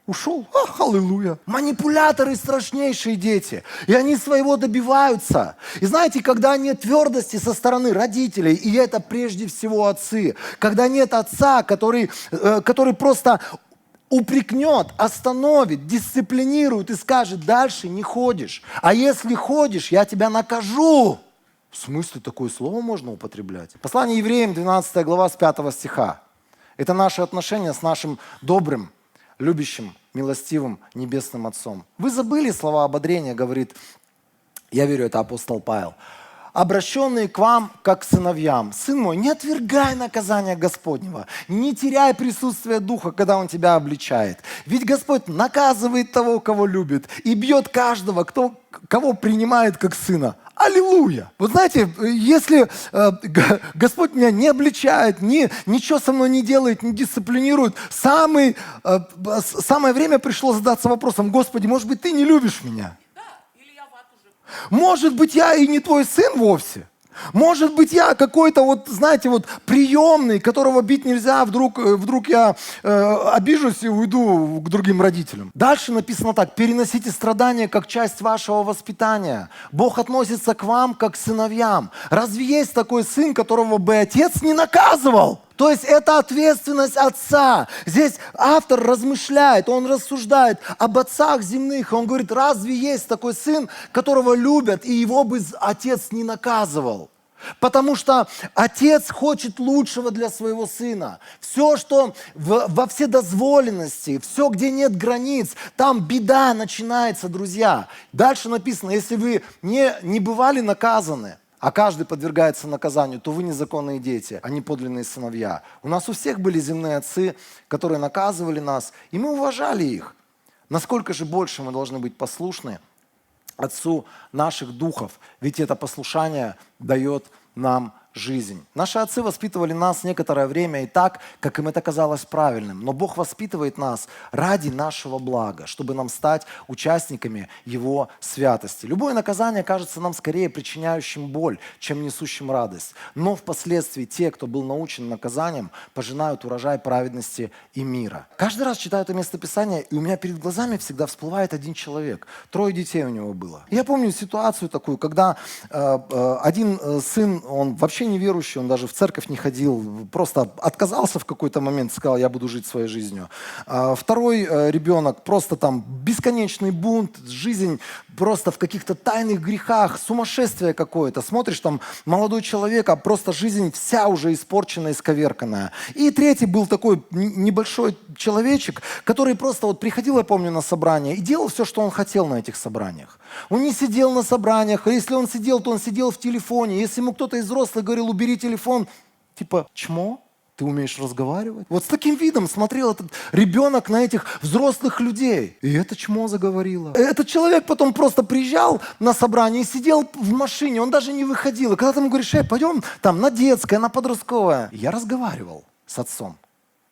Ушел. Аллилуйя. Манипуляторы страшнейшие дети. И они своего добиваются. И знаете, когда нет твердости со стороны родителей, и это прежде всего отцы, когда нет отца, который просто упрекнет, остановит, дисциплинирует и скажет, дальше не ходишь. А если ходишь, я тебя накажу. В смысле такое слово можно употреблять? Послание евреям, 12 глава, с 5 стиха. Это наши отношения с нашим добрым, любящим, милостивым небесным Отцом. Вы забыли слова ободрения, говорит, я верю, это апостол Павел. Обращенные к вам, как к сыновьям. Сын мой, не отвергай наказания Господнего, не теряй присутствие Духа, когда Он тебя обличает. Ведь Господь наказывает того, кого любит, и бьет каждого, кого принимает как сына. Аллилуйя! Вы знаете, если Господь меня не обличает, ничего со мной не делает, не дисциплинирует, самое время пришло задаться вопросом, Господи, может быть, Ты не любишь меня? Может быть, я и не твой сын вовсе. Может быть, я какой-то приемный, которого бить нельзя, вдруг я обижусь и уйду к другим родителям. Дальше написано так. Переносите страдания как часть вашего воспитания. Бог относится к вам как к сыновьям. Разве есть такой сын, которого бы отец не наказывал? То есть это ответственность отца. Здесь автор размышляет, он рассуждает об отцах земных. Он говорит, разве есть такой сын, которого любят, и его бы отец не наказывал? Потому что отец хочет лучшего для своего сына. Все, что во вседозволенности, все, где нет границ, там беда начинается, друзья. Дальше написано, если вы не бывали наказаны, а каждый подвергается наказанию, то вы незаконные дети, а не подлинные сыновья. У нас у всех были земные отцы, которые наказывали нас, и мы уважали их. Насколько же больше мы должны быть послушны Отцу наших духов, ведь это послушание дает нам жизнь. Наши отцы воспитывали нас некоторое время и так, как им это казалось правильным. Но Бог воспитывает нас ради нашего блага, чтобы нам стать участниками Его святости. Любое наказание кажется нам скорее причиняющим боль, чем несущим радость. Но впоследствии те, кто был научен наказанием, пожинают урожай праведности и мира. Каждый раз читаю это местописание, и у меня перед глазами всегда всплывает один человек. 3 детей у него было. Я помню ситуацию такую, когда один сын, он вообще неверующий, он даже в церковь не ходил, просто отказался в какой-то момент, сказал, я буду жить своей жизнью. Второй ребенок, просто там бесконечный бунт, жизнь просто в каких-то тайных грехах, сумасшествие какое-то. Смотришь, там молодой человек, а просто жизнь вся уже испорченная, исковерканная. И третий был такой небольшой человечек, который просто приходил, я помню, на собрание и делал все, что он хотел на этих собраниях. Он не сидел на собраниях, а если он сидел, то он сидел в телефоне. Если ему кто-то из взрослых говорил, убери телефон, типа, чмо? Ты умеешь разговаривать? Вот с таким видом смотрел этот ребенок на этих взрослых людей. И это чмо заговорило. Этот человек потом просто приезжал на собрание и сидел в машине, он даже не выходил. И когда ты ему говоришь, пойдем там на детское, на подростковое. Я разговаривал с отцом.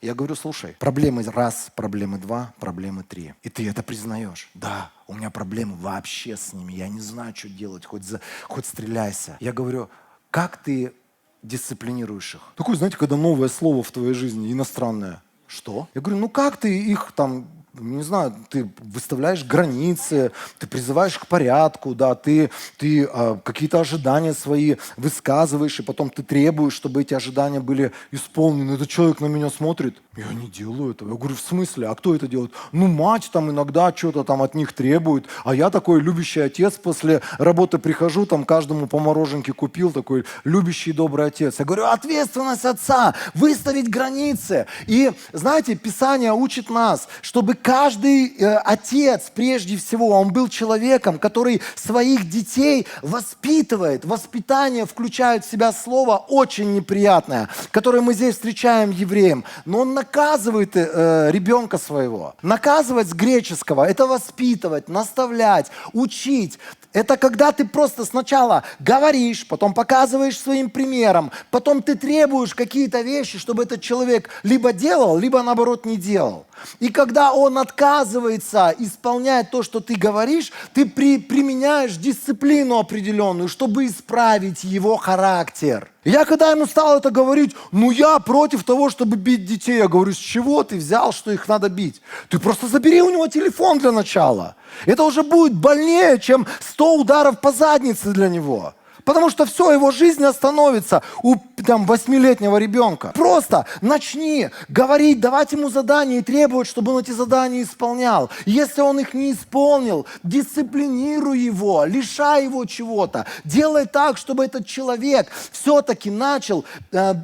Я говорю, слушай, проблемы 1, проблемы 2, проблемы 3. И ты это признаешь. Да, у меня проблемы вообще с ними. Я не знаю, что делать, хоть стреляйся. Я говорю, как ты дисциплинируешь их? Такое, знаете, когда новое слово в твоей жизни, иностранное. Что? Я говорю, как ты их там, не знаю, ты выставляешь границы, ты призываешь к порядку, да, ты какие-то ожидания свои высказываешь, и потом ты требуешь, чтобы эти ожидания были исполнены. Этот человек на меня смотрит, я не делаю этого. Я говорю, в смысле? А кто это делает? Мать там иногда что-то там от них требует, а я такой любящий отец, после работы прихожу, там каждому по мороженке купил, такой любящий добрый отец. Я говорю, ответственность отца, выставить границы. И, знаете, Писание учит нас, чтобы каждый отец, прежде всего, он был человеком, который своих детей воспитывает. Воспитание включает в себя слово очень неприятное, которое мы здесь встречаем евреям. Но он наказывает ребенка своего. Наказывать с греческого – это воспитывать, наставлять, учить. Это когда ты просто сначала говоришь, потом показываешь своим примером, потом ты требуешь какие-то вещи, чтобы этот человек либо делал, либо наоборот не делал. И когда он отказывается исполнять то, что ты говоришь, ты применяешь дисциплину определенную, чтобы исправить его характер. Я когда ему стал это говорить, я против того, чтобы бить детей. Я говорю, с чего ты взял, что их надо бить? Ты просто забери у него телефон для начала. Это уже будет больнее, чем 100 ударов по заднице для него. Потому что все, его жизнь остановится у там 8-летнего ребенка. Просто начни говорить, давать ему задания и требовать, чтобы он эти задания исполнял. Если он их не исполнил, дисциплинируй его, лишай его чего-то. Делай так, чтобы этот человек все-таки начал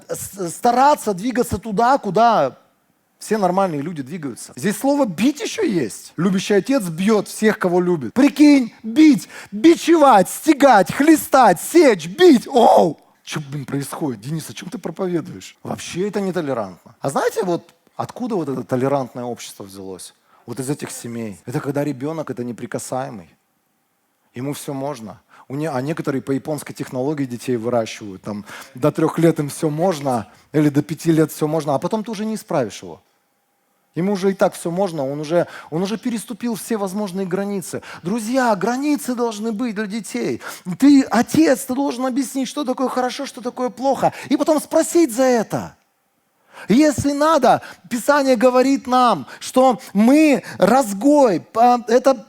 стараться двигаться туда, куда все нормальные люди двигаются. Здесь слово «бить» еще есть. Любящий отец бьет всех, кого любит. Прикинь, бить, бичевать, стегать, хлестать, сечь, бить. Оу! Что, происходит? Денис, о чем ты проповедуешь? Вообще это нетолерантно. А знаете, вот откуда вот это толерантное общество взялось? Вот из этих семей. Это когда ребенок это неприкасаемый. Ему все можно. А некоторые по японской технологии детей выращивают. Там, до 3 лет им все можно, или до 5 лет все можно, а потом ты уже не исправишь его. Ему уже и так все можно, он уже переступил все возможные границы. Друзья, границы должны быть для детей. Ты, отец, ты должен объяснить, что такое хорошо, что такое плохо, и потом спросить за это. Если надо, Писание говорит нам, что мы разгой. Это,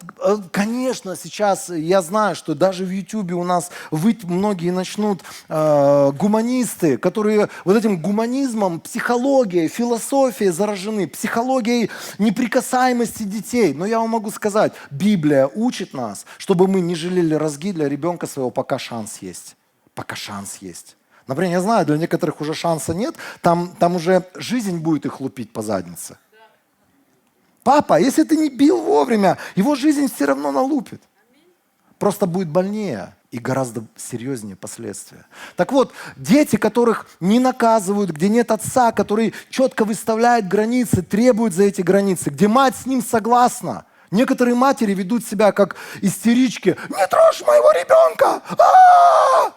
конечно, сейчас я знаю, что даже в Ютубе у нас выть многие начнут гуманисты, которые вот этим гуманизмом, психологией, философией заражены, психологией неприкасаемости детей. Но я вам могу сказать, Библия учит нас, чтобы мы не жалели розги для ребенка своего, пока шанс есть. Пока шанс есть. Например, я знаю, для некоторых уже шанса нет, там уже жизнь будет их лупить по заднице. Папа, если ты не бил вовремя, его жизнь все равно налупит. Просто будет больнее и гораздо серьезнее последствия. Так вот, дети, которых не наказывают, где нет отца, который четко выставляет границы, требует за эти границы, где мать с ним согласна. Некоторые матери ведут себя как истерички. «Не трожь моего ребенка! А-а-а!»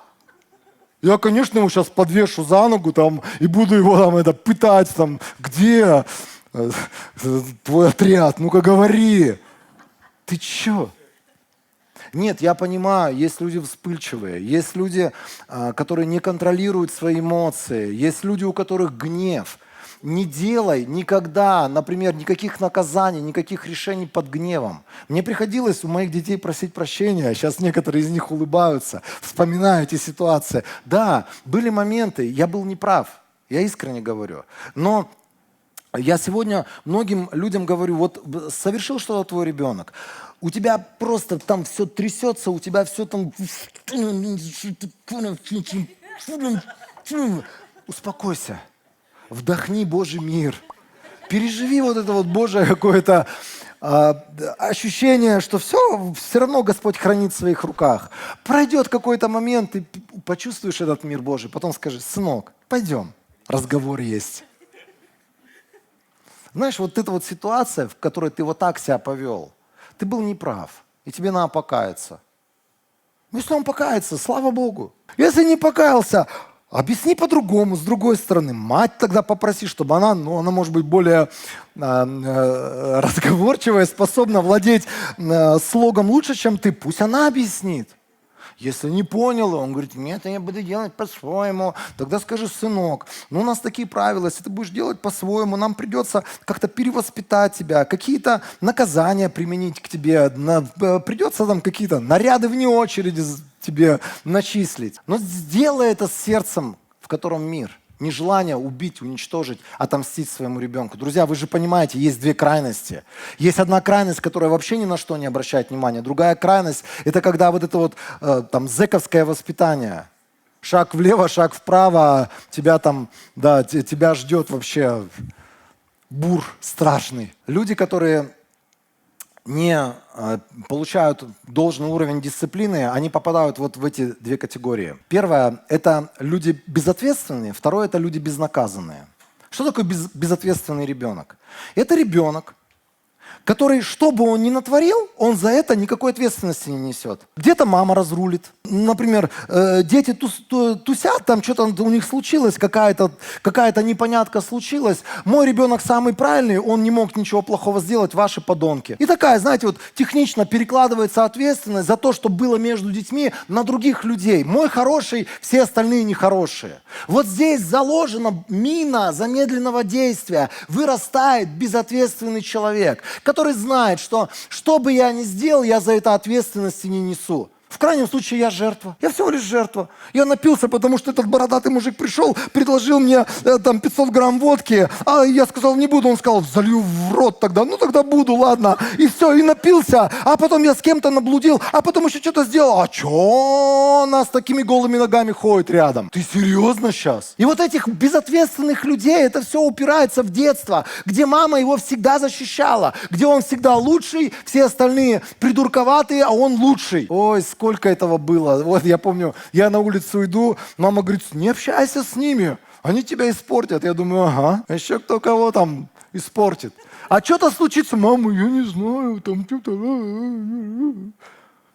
Я, конечно, его сейчас подвешу за ногу там, и буду его там, пытать. Там, где твой отряд? Ну-ка говори. Ты че? Нет, я понимаю, есть люди вспыльчивые, есть люди, которые не контролируют свои эмоции, есть люди, у которых гнев. Не делай никогда, например, никаких наказаний, никаких решений под гневом. Мне приходилось у моих детей просить прощения, сейчас некоторые из них улыбаются, вспоминаю эти ситуации. Да, были моменты, я был неправ, я искренне говорю. Но я сегодня многим людям говорю, вот совершил что-то твой ребенок, у тебя просто там все трясется, у тебя все там... Успокойся. Вдохни Божий мир. Переживи вот это вот Божие какое-то ощущение, что все равно Господь хранит в своих руках. Пройдет какой-то момент, ты почувствуешь этот мир Божий, потом скажи: сынок, пойдем, разговор есть. Знаешь, вот эта вот ситуация, в которой ты вот так себя повел, ты был неправ, и тебе надо покаяться. Если он покается, слава Богу. Если не покаялся, объясни по-другому, с другой стороны. Мать тогда попроси, чтобы она может быть более разговорчивая, способна владеть слогом лучше, чем ты. Пусть она объяснит. Если не понял, он говорит: нет, я буду делать по-своему. Тогда скажи: сынок, у нас такие правила, если ты будешь делать по-своему, нам придется как-то перевоспитать тебя, какие-то наказания применить к тебе, придется там какие-то наряды вне очереди тебе начислить. Но сделай это с сердцем, в котором мир. Не желание убить, уничтожить, отомстить своему ребенку. Друзья, вы же понимаете, есть две крайности. Есть одна крайность, которая вообще ни на что не обращает внимания. Другая крайность – это когда вот это вот там зэковское воспитание. Шаг влево, шаг вправо, тебя там, да, тебя ждет вообще бур страшный. Люди, которые не получают должный уровень дисциплины, они попадают вот в эти две категории. Первое – это люди безответственные, второе – это люди безнаказанные. Что такое безответственный ребенок? Это ребенок, который, что бы он ни натворил, он за это никакой ответственности не несет. Где-то мама разрулит. Например, дети тусят, там что-то у них случилось, какая-то непонятка случилась. Мой ребенок самый правильный, он не мог ничего плохого сделать, ваши подонки. И такая, знаете, вот технично перекладывается ответственность за то, что было между детьми, на других людей. Мой хороший, все остальные нехорошие. Вот здесь заложена мина замедленного действия. Вырастает безответственный человек, который знает, что бы я ни сделал, я за это ответственности не несу. В В крайнем случае я жертва. Я всего лишь жертва. Я напился, потому что этот бородатый мужик пришел, предложил мне там 500 грамм водки, а я сказал, не буду. Он сказал, залью в рот тогда. Ну тогда буду, ладно. И все, и напился. А потом я с кем-то наблудил, а потом еще что-то сделал. А че она с такими голыми ногами ходит рядом? Ты серьезно сейчас? И вот этих безответственных людей, это все упирается в детство, где мама его всегда защищала, где он всегда лучший, все остальные придурковатые, а он лучший. Ой, сколько этого было. Вот я помню, я на улицу иду, мама говорит, не общайся с ними, они тебя испортят. Я думаю, ага, еще кто кого там испортит. А что-то случится, мама, я не знаю, там что-то...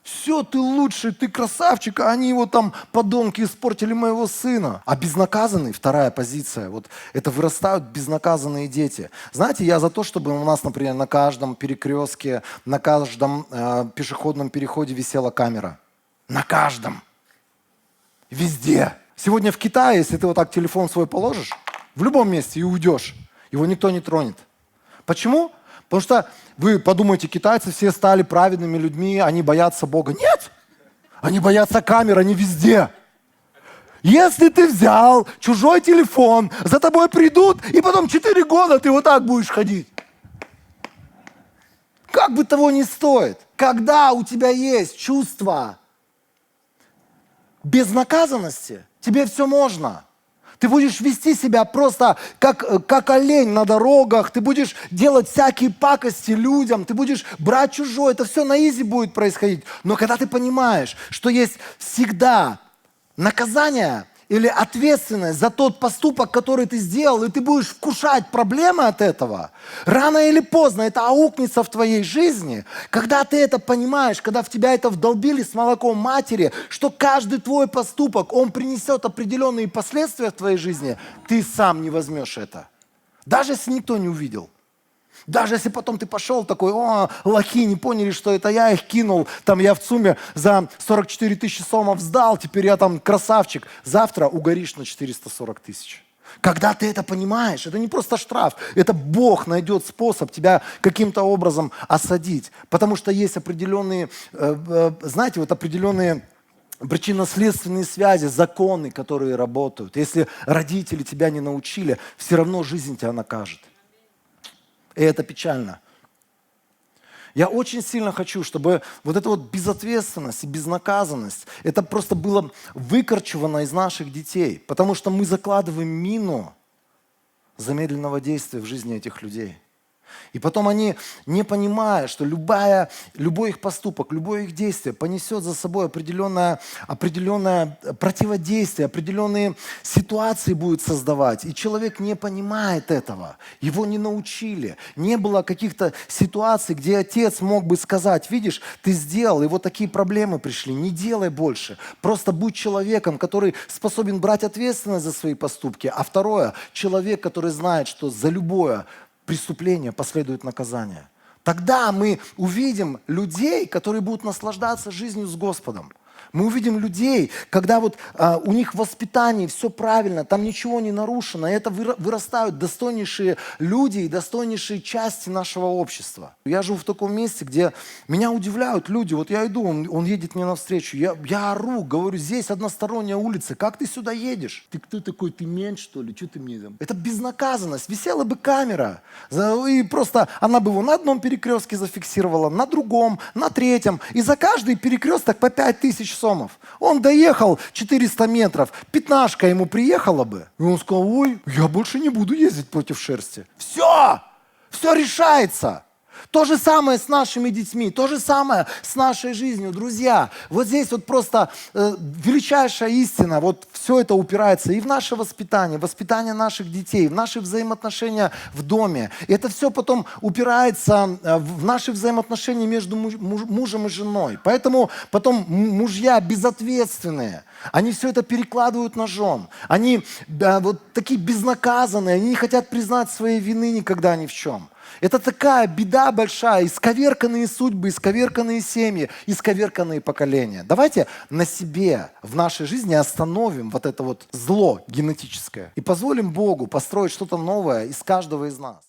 Все, ты лучший, ты красавчик, а они его там, подонки, испортили моего сына. А безнаказанный, вторая позиция, вот это вырастают безнаказанные дети. Знаете, я за то, чтобы у нас, например, на каждом перекрестке, на каждом пешеходном переходе висела камера. На каждом. Везде. Сегодня в Китае, если ты вот так телефон свой положишь, в любом месте и уйдешь, его никто не тронет. Почему? Потому что вы подумаете, китайцы все стали праведными людьми, они боятся Бога. Нет! Они боятся камер, они везде. Если ты взял чужой телефон, за тобой придут, и потом 4 года ты вот так будешь ходить. Как бы того ни стоит. Когда у тебя есть чувство безнаказанности, тебе все можно. Ты будешь вести себя просто как олень на дорогах, ты будешь делать всякие пакости людям, ты будешь брать чужое, это все на изи будет происходить. Но когда ты понимаешь, что есть всегда наказание или ответственность за тот поступок, который ты сделал, и ты будешь вкушать проблемы от этого, рано или поздно это аукнется в твоей жизни. Когда ты это понимаешь, когда в тебя это вдолбили с молоком матери, что каждый твой поступок, он принесет определенные последствия в твоей жизни, ты сам не возьмешь это. Даже если никто не увидел. Даже если потом ты пошел такой, лохи не поняли, что это я их кинул, там я в ЦУМе за 44 тысячи сомов сдал, теперь я там красавчик. Завтра угоришь на 440 тысяч. Когда ты это понимаешь, это не просто штраф, это Бог найдет способ тебя каким-то образом осадить. Потому что есть определенные, знаете, вот определенные причинно-следственные связи, законы, которые работают. Если родители тебя не научили, все равно жизнь тебя накажет. И это печально. Я очень сильно хочу, чтобы вот эта вот безответственность и безнаказанность, это просто было выкорчевано из наших детей, потому что мы закладываем мину замедленного действия в жизни этих людей. И потом они, не понимая, что любой их поступок, любое их действие понесет за собой определенное противодействие, определенные ситуации будет создавать. И человек не понимает этого. Его не научили. Не было каких-то ситуаций, где отец мог бы сказать, видишь, ты сделал, и вот такие проблемы пришли, не делай больше. Просто будь человеком, который способен брать ответственность за свои поступки. А второе, человек, который знает, что за любое преступление последует наказание. Тогда мы увидим людей, которые будут наслаждаться жизнью с Господом. Мы увидим людей, когда вот у них в воспитании все правильно, там ничего не нарушено, и это вырастают достойнейшие люди и достойнейшие части нашего общества. Я живу в таком месте, где меня удивляют люди. Вот я иду, он едет мне навстречу, я ору, говорю, здесь односторонняя улица, как ты сюда едешь? Ты кто такой, ты мент, что ли? Что ты мне там? Это безнаказанность. Висела бы камера, и просто она бы его на одном перекрестке зафиксировала, на другом, на третьем, и за каждый перекресток по 5000 сомов. Он доехал 400 метров, пятнашка ему приехала бы. И он сказал, ой, я больше не буду ездить против шерсти. Все решается. То же самое с нашими детьми, то же самое с нашей жизнью. Друзья, вот здесь вот просто величайшая истина, вот все это упирается и в наше воспитание наших детей, в наши взаимоотношения в доме. И это все потом упирается в наши взаимоотношения между мужем и женой. Поэтому потом мужья безответственные, они все это перекладывают на жен. Они вот такие безнаказанные, они не хотят признать своей вины никогда ни в чем. Это такая беда большая, исковерканные судьбы, исковерканные семьи, исковерканные поколения. Давайте на себе в нашей жизни остановим вот это вот зло генетическое и позволим Богу построить что-то новое из каждого из нас.